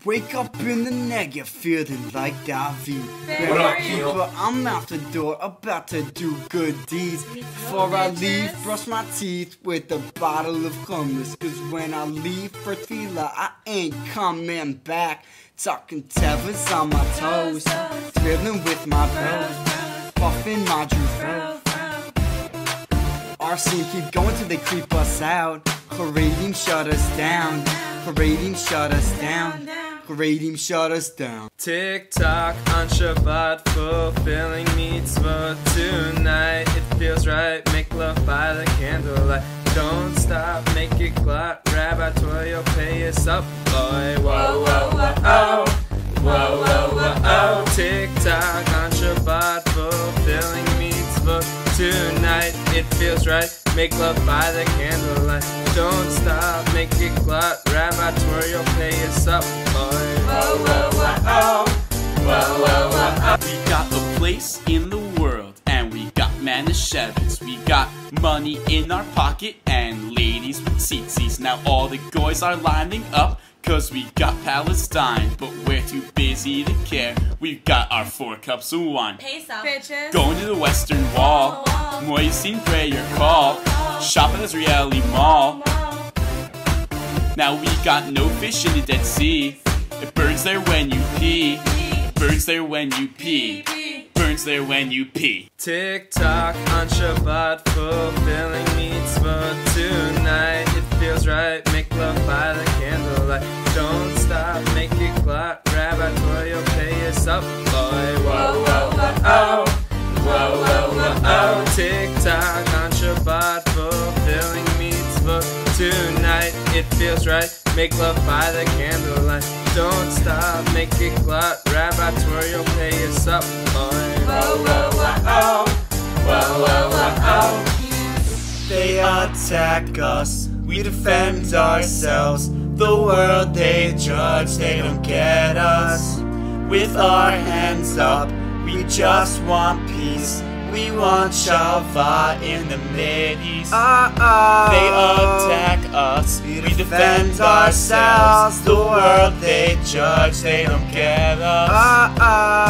Wake up in the negative, feeling like David. What up, Keeper? I'm out the door, about to do good deeds. Before I leave, brush my teeth with a bottle of hummus. Cause when I leave for Tefillah, I ain't coming back. Talking tethers on my toes, thrilling with my bros, puffing my juice. Our scene keep going till they creep us out. Karadim shut us down. Karadim shut us down. Karadim shut us down. Tik Tok on Shabbat, fulfilling mitzvah tonight. It feels right, make love by the candlelight. Don't stop, make it clot. Rabbi Toyo, pay us up, boy. Whoa, whoa, whoa, oh. Whoa, whoa, whoa, oh. Tik Tok on Shabbat, fulfilling mitzvah tonight. It feels right, make love by the candlelight. Don't stop, make it clot. Rabbi Toyo, pay us up, boy. Whoa, whoa, whoa, oh. Whoa, whoa, whoa, oh. We got a place in the world, and we got Manischewitz. We got money in our pocket, and ladies with tzitzis. Now all the guys are lining up, cause we got Palestine, but we're too busy to care. We've got our 4 cups of wine. Peace out, bitches. Going to the Western Wall. Moisin prayer call. Shop at Israeli Mall. Now we got no fish in the Dead Sea. It burns there when you pee. Burns there when you pee. Burns there when you pee. Tik Tok on Shabbat, fulfilling mitzvah tonight. It feels right, make love by the candlelight. Don't stop, make it clot. Rabbi Toyo, pay us up, boy. Whoa, whoa, whoa, oh. Whoa, whoa, whoa, oh. Tik Tok on Shabbat, fulfilling mitzvah tonight. It feels right, make love by the candlelight. Don't stop, make it clot. Rabbi Toyo, pay us up, boy. Whoa, whoa, whoa, oh. Whoa, whoa, whoa, oh. They attack us, we defend ourselves. The world they judge, they don't get us. With our hands up, we just want peace. We want Shalva in the Mideast. They attack us, we defend ourselves. The world they judge, they don't get us.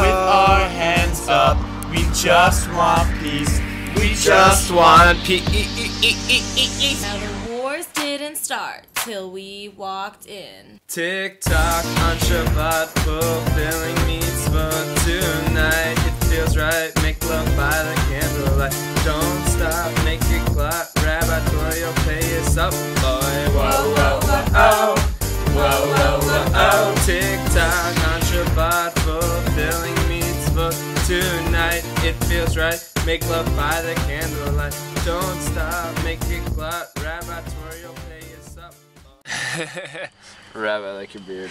With our hands up, we just want peace. We just want peace. Now the wars didn't start till we walked in. Tik Tok on Shabbat, fulfilling mitzvah tonight. It feels right, make love by the candlelight. Don't stop, make it clot. Rabbi Toyo, pay us up, boy. Whoa, whoa, whoa, oh. Whoa, whoa, whoa, oh. Tik Tok on Shabbat, fulfilling mitzvah tonight. It feels right, make love by the candlelight. Don't stop, make it clot. Rabbi Toyo, pay us up, boy. Rabbi, I like your beard.